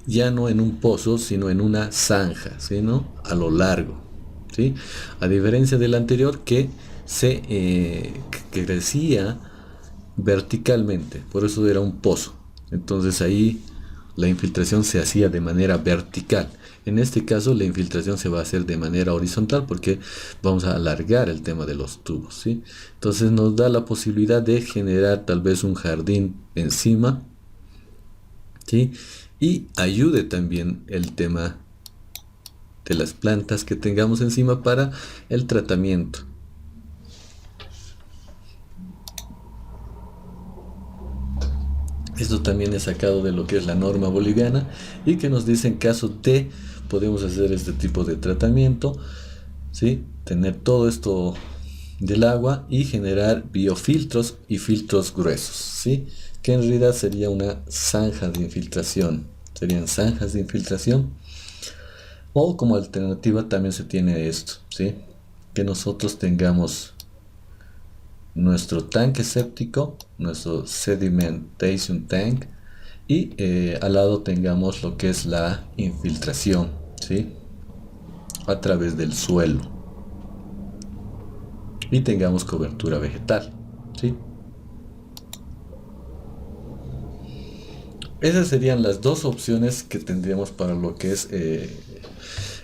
ya no en un pozo, sino en una zanja, sino a lo largo, ¿sí? A diferencia del anterior que que crecía verticalmente, por eso era un pozo. Entonces ahí la infiltración se hacía de manera vertical. En este caso la infiltración se va a hacer de manera horizontal porque vamos a alargar el tema de los tubos, ¿sí? Entonces nos da la posibilidad de generar tal vez un jardín encima, ¿sí? Y ayude también el tema de las plantas que tengamos encima para el tratamiento. Esto también es sacado de lo que es la norma boliviana y que nos dice en caso de podemos hacer este tipo de tratamiento, ¿sí? Tener todo esto del agua y generar biofiltros y filtros gruesos, ¿sí? Que en realidad sería una zanja de infiltración, serían zanjas de infiltración, o como alternativa también se tiene esto, ¿sí? Que nosotros tengamos nuestro tanque séptico, nuestro sedimentation tank, y al lado tengamos lo que es la infiltración, ¿sí? A través del suelo, y tengamos cobertura vegetal, ¿sí? Esas serían las dos opciones que tendríamos para lo que es, en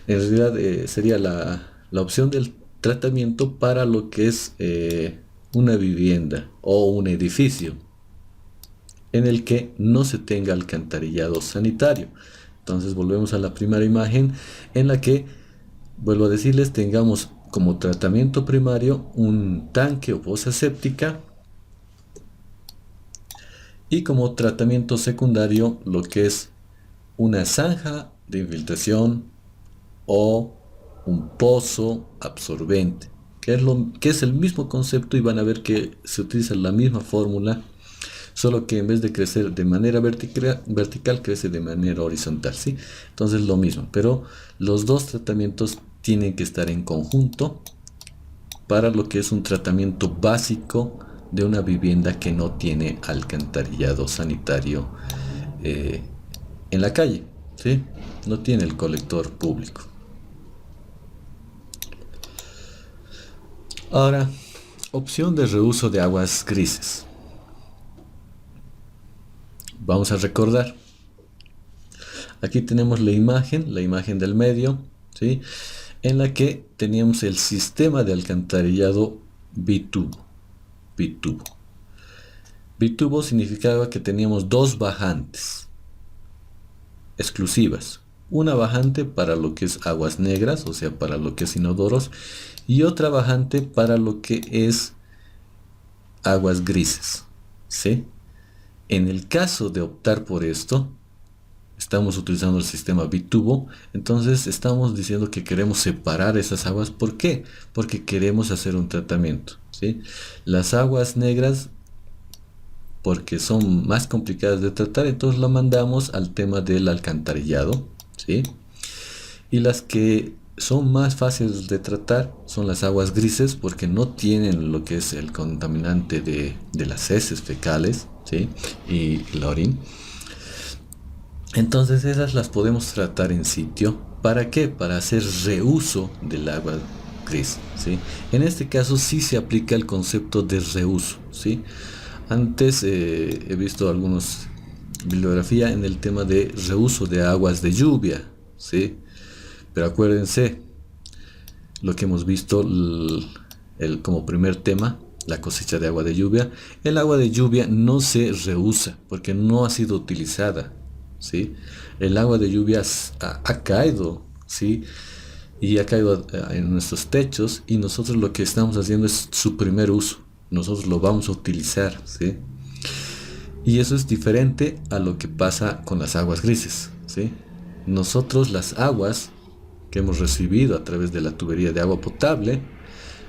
realidad sería la opción del tratamiento para lo que es una vivienda o un edificio en el que no se tenga alcantarillado sanitario. Entonces volvemos a la primera imagen en la que, vuelvo a decirles, tengamos como tratamiento primario un tanque o fosa séptica y como tratamiento secundario lo que es una zanja de infiltración o un pozo absorbente, que es el mismo concepto, y van a ver que se utiliza la misma fórmula, solo que en vez de crecer de manera vertical crece de manera horizontal, ¿sí? Entonces lo mismo, pero los dos tratamientos tienen que estar en conjunto para lo que es un tratamiento básico de una vivienda que no tiene alcantarillado sanitario en la calle, ¿sí? No tiene el colector público. Ahora, Opción de reuso de aguas grises. Vamos a recordar. Aquí tenemos la imagen del medio, ¿sí? En la que teníamos el sistema de alcantarillado bitubo. Bitubo. Bitubo significaba que teníamos dos bajantes exclusivas. Una bajante para lo que es aguas negras, o sea, para lo que es inodoros, y otra bajante para lo que es aguas grises, ¿sí? En el caso de optar por esto, estamos utilizando el sistema bitubo, entonces estamos diciendo que queremos separar esas aguas. ¿Por qué? Porque queremos hacer un tratamiento, ¿sí? Las aguas negras, porque son más complicadas de tratar, entonces la mandamos al tema del alcantarillado, ¿sí? Y las que son más fáciles de tratar son las aguas grises, porque no tienen lo que es el contaminante de las heces fecales, ¿sí? Y la orina. Entonces esas las podemos tratar en sitio. ¿Para qué? Para hacer reuso del agua gris, ¿sí? En este caso sí se aplica el concepto de reuso, ¿sí? Antes he visto algunos bibliografía en el tema de reuso de aguas de lluvia, ¿sí? Pero acuérdense lo que hemos visto como primer tema, la cosecha de agua de lluvia. El agua de lluvia no se reusa porque no ha sido utilizada, ¿sí? El agua de lluvia ha caído, ¿sí? Y ha caído en nuestros techos, y nosotros lo que estamos haciendo es su primer uso. Nosotros lo vamos a utilizar, ¿sí? Y eso es diferente a lo que pasa con las aguas grises, ¿sí? Nosotros las aguas que hemos recibido a través de la tubería de agua potable,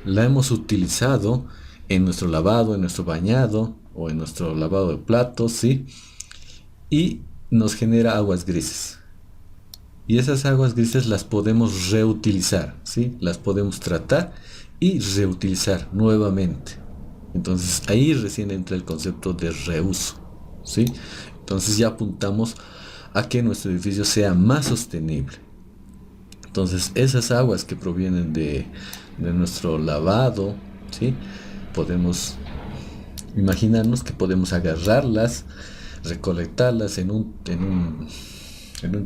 la hemos utilizado en nuestro lavado, en nuestro bañado o en nuestro lavado de platos, ¿sí? Y nos genera aguas grises. Y esas aguas grises las podemos reutilizar, ¿sí? Las podemos tratar y reutilizar nuevamente. Entonces ahí recién entra el concepto de reuso, ¿sí? Entonces ya apuntamos a que nuestro edificio sea más sostenible. Entonces esas aguas que provienen de nuestro lavado, ¿sí? Podemos imaginarnos que podemos agarrarlas, recolectarlas en un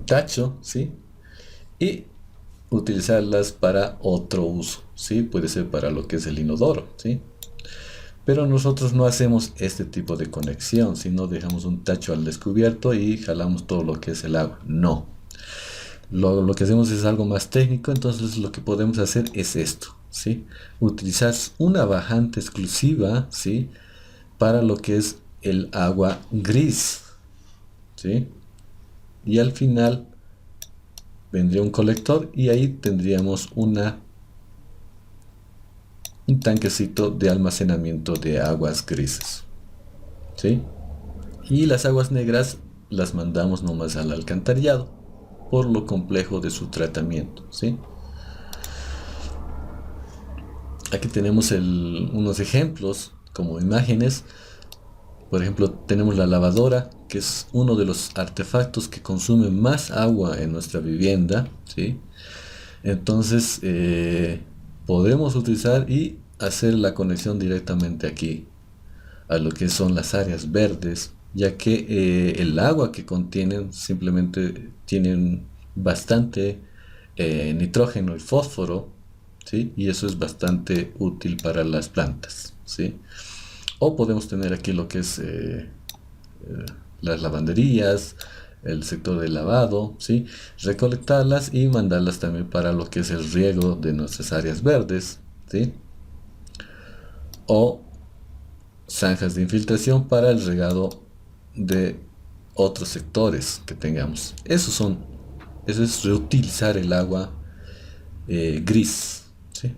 tacho, ¿sí? Y utilizarlas para otro uso, ¿sí? Puede ser para lo que es el inodoro, ¿sí? Pero nosotros no hacemos este tipo de conexión, sino dejamos un tacho al descubierto y jalamos todo lo que es el agua. No. Lo que hacemos es algo más técnico, entonces lo que podemos hacer es esto, ¿sí? Utilizar una bajante exclusiva, ¿sí? Para lo que es el agua gris, ¿sí? Y al final vendría un colector y ahí tendríamos un tanquecito de almacenamiento de aguas grises, ¿sí? Y las aguas negras las mandamos nomás al alcantarillado por lo complejo de su tratamiento, ¿sí? Aquí tenemos unos ejemplos como imágenes. Por ejemplo, tenemos la lavadora, que es uno de los artefactos que consume más agua en nuestra vivienda, ¿sí? Entonces podemos utilizar y hacer la conexión directamente aquí a lo que son las áreas verdes, ya que el agua que contienen simplemente tienen bastante nitrógeno y fósforo, ¿sí? Y eso es bastante útil para las plantas, ¿sí? O podemos tener aquí lo que es las lavanderías, el sector de lavado, ¿sí? Recolectarlas y mandarlas también para lo que es el riego de nuestras áreas verdes, ¿sí? O zanjas de infiltración para el regado de otros sectores que tengamos. Eso es reutilizar el agua gris, ¿sí?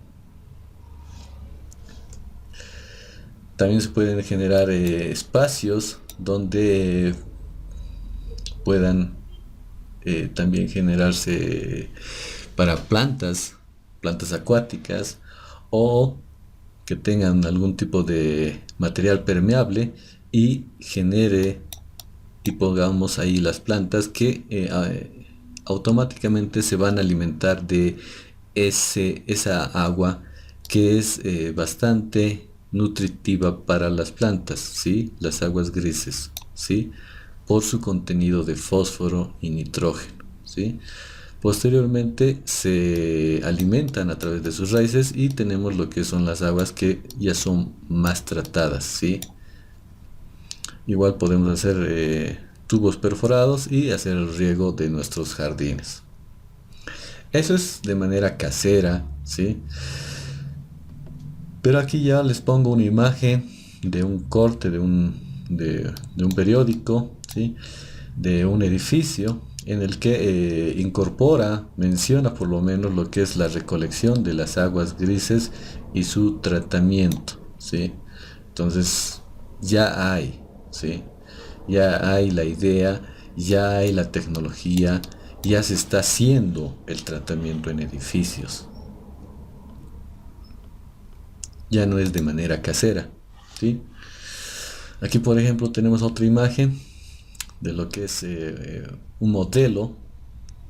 También se pueden generar espacios donde puedan también generarse para plantas acuáticas, o que tengan algún tipo de material permeable y genere y pongamos ahí las plantas que automáticamente se van a alimentar de esa agua que es bastante nutritiva para las plantas, ¿sí? Las aguas grises, ¿sí? Por su contenido de fósforo y nitrógeno, ¿sí? Posteriormente se alimentan a través de sus raíces y tenemos lo que son las aguas que ya son más tratadas, ¿sí? Igual podemos hacer tubos perforados y hacer el riego de nuestros jardines. Eso es de manera casera, ¿sí? Pero aquí ya les pongo una imagen de un corte de un periódico, ¿sí? De un edificio en el que menciona por lo menos lo que es la recolección de las aguas grises y su tratamiento, ¿sí? Entonces ya hay, ¿sí? Ya hay la idea, ya hay la tecnología, ya se está haciendo el tratamiento en edificios. Ya no es de manera casera, ¿sí? Aquí por ejemplo tenemos otra imagen de lo que es un modelo,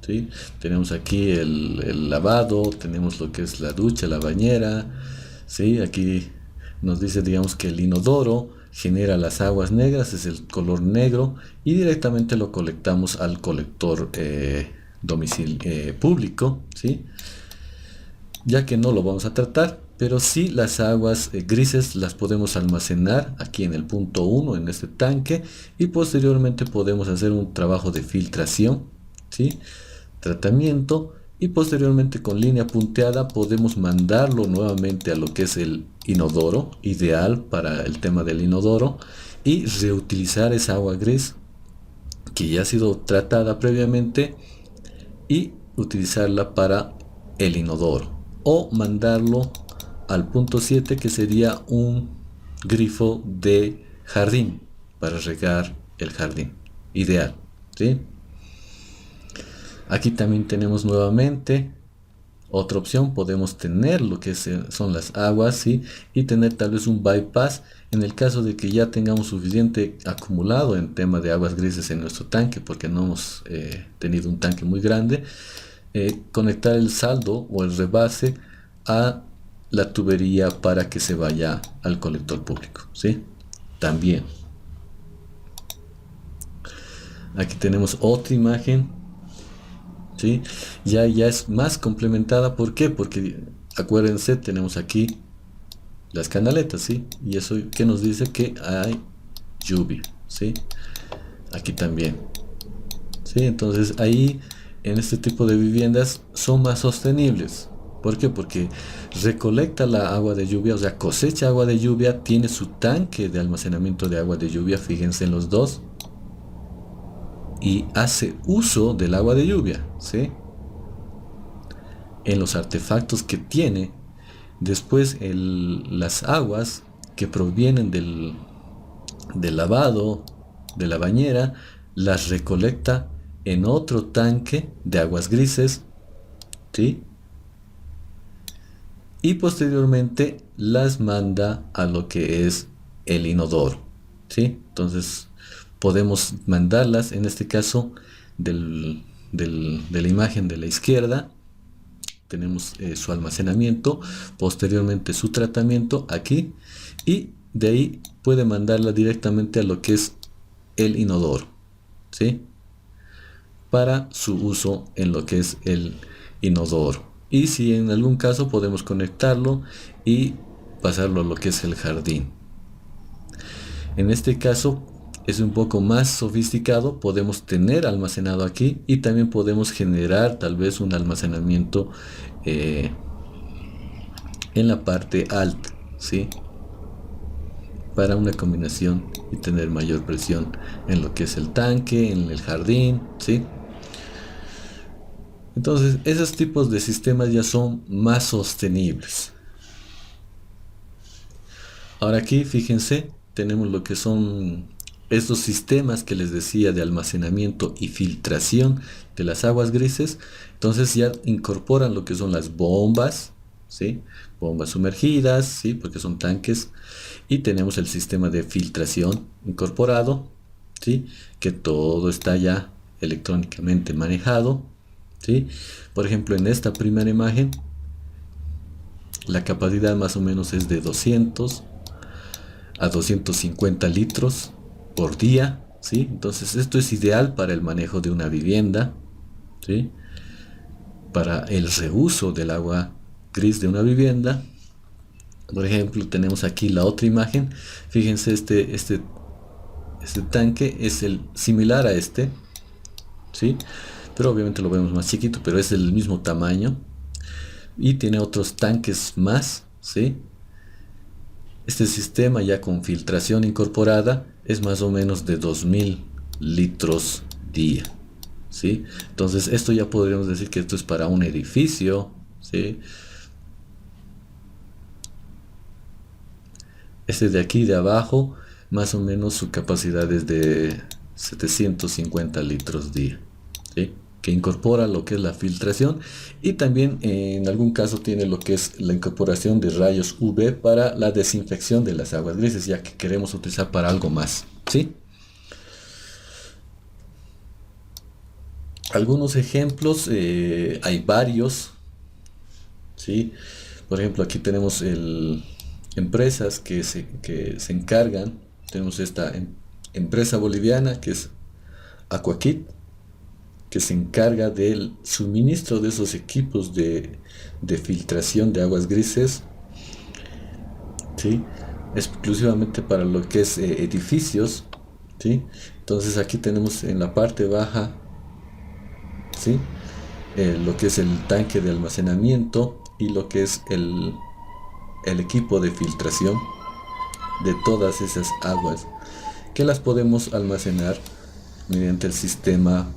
¿sí? Tenemos aquí el lavado, tenemos lo que es la ducha, la bañera, ¿sí? Aquí nos dice, digamos, que el inodoro genera las aguas negras, es el color negro, y directamente lo colectamos al colector público, ¿sí? Ya que no lo vamos a tratar, pero sí las aguas grises las podemos almacenar aquí en el punto 1, en este tanque, y posteriormente podemos hacer un trabajo de filtración, ¿sí? Tratamiento, y posteriormente con línea punteada podemos mandarlo nuevamente a lo que es el inodoro, ideal para el tema del inodoro, y reutilizar esa agua gris que ya ha sido tratada previamente y utilizarla para el inodoro, o mandarlo al punto 7, que sería un grifo de jardín para regar el jardín, ideal, ¿sí? Aquí también tenemos nuevamente otra opción, podemos tener lo que son las aguas, ¿sí? Y tener tal vez un bypass en el caso de que ya tengamos suficiente acumulado en tema de aguas grises en nuestro tanque, porque no hemos tenido un tanque muy grande. Conectar el saldo o el rebase a la tubería para que se vaya al colector público, ¿sí? También aquí tenemos otra imagen, ¿sí? Ya es más complementada. ¿Por qué? Porque acuérdense, tenemos aquí las canaletas, ¿sí? Y eso que nos dice que hay lluvia, ¿sí? Aquí también, ¿sí? Entonces ahí en este tipo de viviendas son más sostenibles. ¿Por qué? Porque recolecta la agua de lluvia, o sea, cosecha agua de lluvia, tiene su tanque de almacenamiento de agua de lluvia, fíjense en los dos, y hace uso del agua de lluvia, ¿sí? En los artefactos que tiene. Después las aguas que provienen del lavado, de la bañera, las recolecta en otro tanque de aguas grises, ¿sí? Y posteriormente las manda a lo que es el inodoro, ¿sí? Entonces podemos mandarlas, en este caso de la imagen de la izquierda, tenemos su almacenamiento, posteriormente su tratamiento aquí, y de ahí puede mandarla directamente a lo que es el inodoro, ¿sí? Para su uso en lo que es el inodoro. Y si en algún caso podemos conectarlo y pasarlo a lo que es el jardín. En este caso es un poco más sofisticado, podemos tener almacenado aquí y también podemos generar tal vez un almacenamiento en la parte alta, ¿sí? Para una combinación y tener mayor presión en lo que es el tanque, en el jardín, ¿sí? Entonces esos tipos de sistemas ya son más sostenibles. Ahora aquí fíjense, tenemos lo que son estos sistemas que les decía de almacenamiento y filtración de las aguas grises. Entonces ya incorporan lo que son las bombas, ¿sí? Bombas sumergidas, ¿sí? Porque son tanques. Y tenemos el sistema de filtración incorporado, ¿sí? Que todo está ya electrónicamente manejado, ¿sí? Por ejemplo, en esta primera imagen la capacidad más o menos es de 200 a 250 litros por día, ¿sí? Entonces esto es ideal para el manejo de una vivienda, ¿sí? Para el reuso del agua gris de una vivienda. Por ejemplo, tenemos aquí la otra imagen. Fíjense, este tanque es el similar a este, ¿sí? Pero obviamente lo vemos más chiquito, pero es del mismo tamaño. Y tiene otros tanques más, ¿sí? Este sistema ya con filtración incorporada es más o menos de 2000 litros día, ¿sí? Entonces esto ya podríamos decir que esto es para un edificio, ¿sí? Este de aquí de abajo, más o menos su capacidad es de 750 litros día, ¿sí? Que incorpora lo que es la filtración y también en algún caso tiene lo que es la incorporación de rayos UV para la desinfección de las aguas grises, ya que queremos utilizar para algo más, ¿sí? Algunos ejemplos, hay varios, ¿sí? Por ejemplo, aquí tenemos empresas que se encargan. Tenemos esta empresa boliviana que es Aquakit, que se encarga del suministro de esos equipos de filtración de aguas grises, ¿sí? Exclusivamente para lo que es edificios, ¿sí? Entonces aquí tenemos en la parte baja, ¿sí? Lo que es el tanque de almacenamiento y lo que es el equipo de filtración de todas esas aguas, que las podemos almacenar mediante el sistema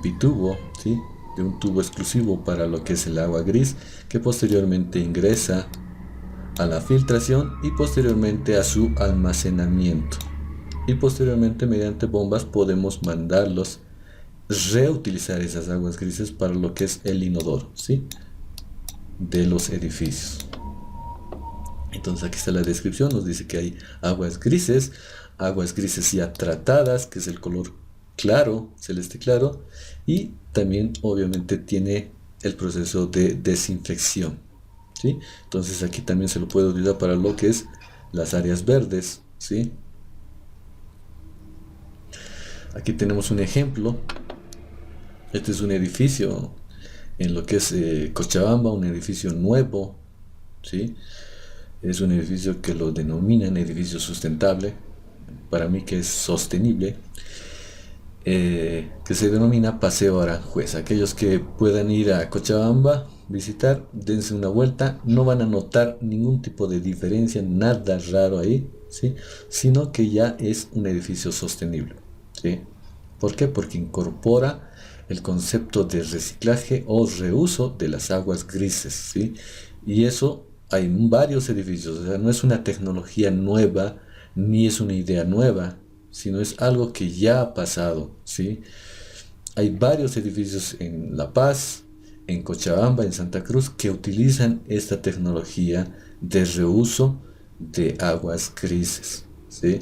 bitubo, ¿sí? De un tubo exclusivo para lo que es el agua gris, que posteriormente ingresa a la filtración y posteriormente a su almacenamiento, y posteriormente mediante bombas podemos mandarlos reutilizar esas aguas grises para lo que es el inodoro, ¿sí? De los edificios. Entonces aquí está la descripción, nos dice que hay aguas grises ya tratadas, que es el color claro, celeste claro, y también obviamente tiene el proceso de desinfección, ¿sí? Entonces aquí también se lo puede utilizar para lo que es las áreas verdes, ¿sí? Aquí tenemos un ejemplo. Este es un edificio en lo que es Cochabamba, un edificio nuevo, ¿sí? Es un edificio que lo denominan edificio sustentable, para mí que es sostenible, que se denomina Paseo Aranjuez. Aquellos que puedan ir a Cochabamba, visitar, dense una vuelta, no van a notar ningún tipo de diferencia, nada raro ahí, ¿sí? Sino que ya es un edificio sostenible, ¿sí? ¿Por qué? Porque incorpora el concepto de reciclaje o reuso de las aguas grises, ¿sí? Y eso hay varios edificios, o sea, no es una tecnología nueva, ni es una idea nueva, sino es algo que ya ha pasado, ¿sí? Hay varios edificios en La Paz, en Cochabamba, en Santa Cruz, que utilizan esta tecnología de reuso de aguas grises, ¿sí?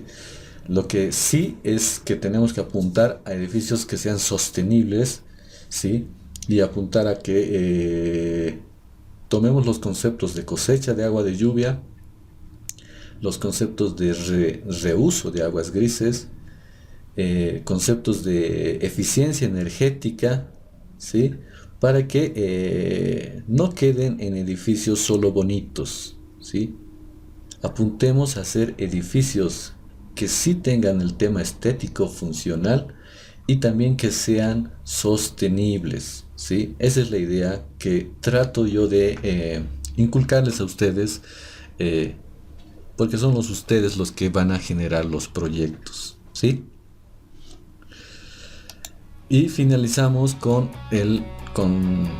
Lo que sí es que tenemos que apuntar a edificios que sean sostenibles, ¿sí? Y apuntar a que tomemos los conceptos de cosecha de agua de lluvia, los conceptos de reuso de aguas grises, conceptos de eficiencia energética, ¿sí? Para que no queden en edificios solo bonitos, ¿sí? Apuntemos a hacer edificios que sí tengan el tema estético, funcional y también que sean sostenibles, ¿sí? Esa es la idea que trato yo de inculcarles a ustedes, porque son ustedes los que van a generar los proyectos, ¿sí? Y finalizamos con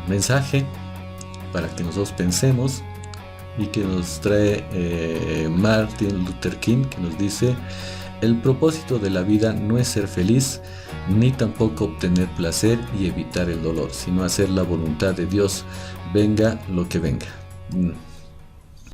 mensaje para que nosotros pensemos, y que nos trae Martin Luther King, que nos dice: el propósito de la vida no es ser feliz, ni tampoco obtener placer y evitar el dolor, sino hacer la voluntad de Dios, venga lo que venga.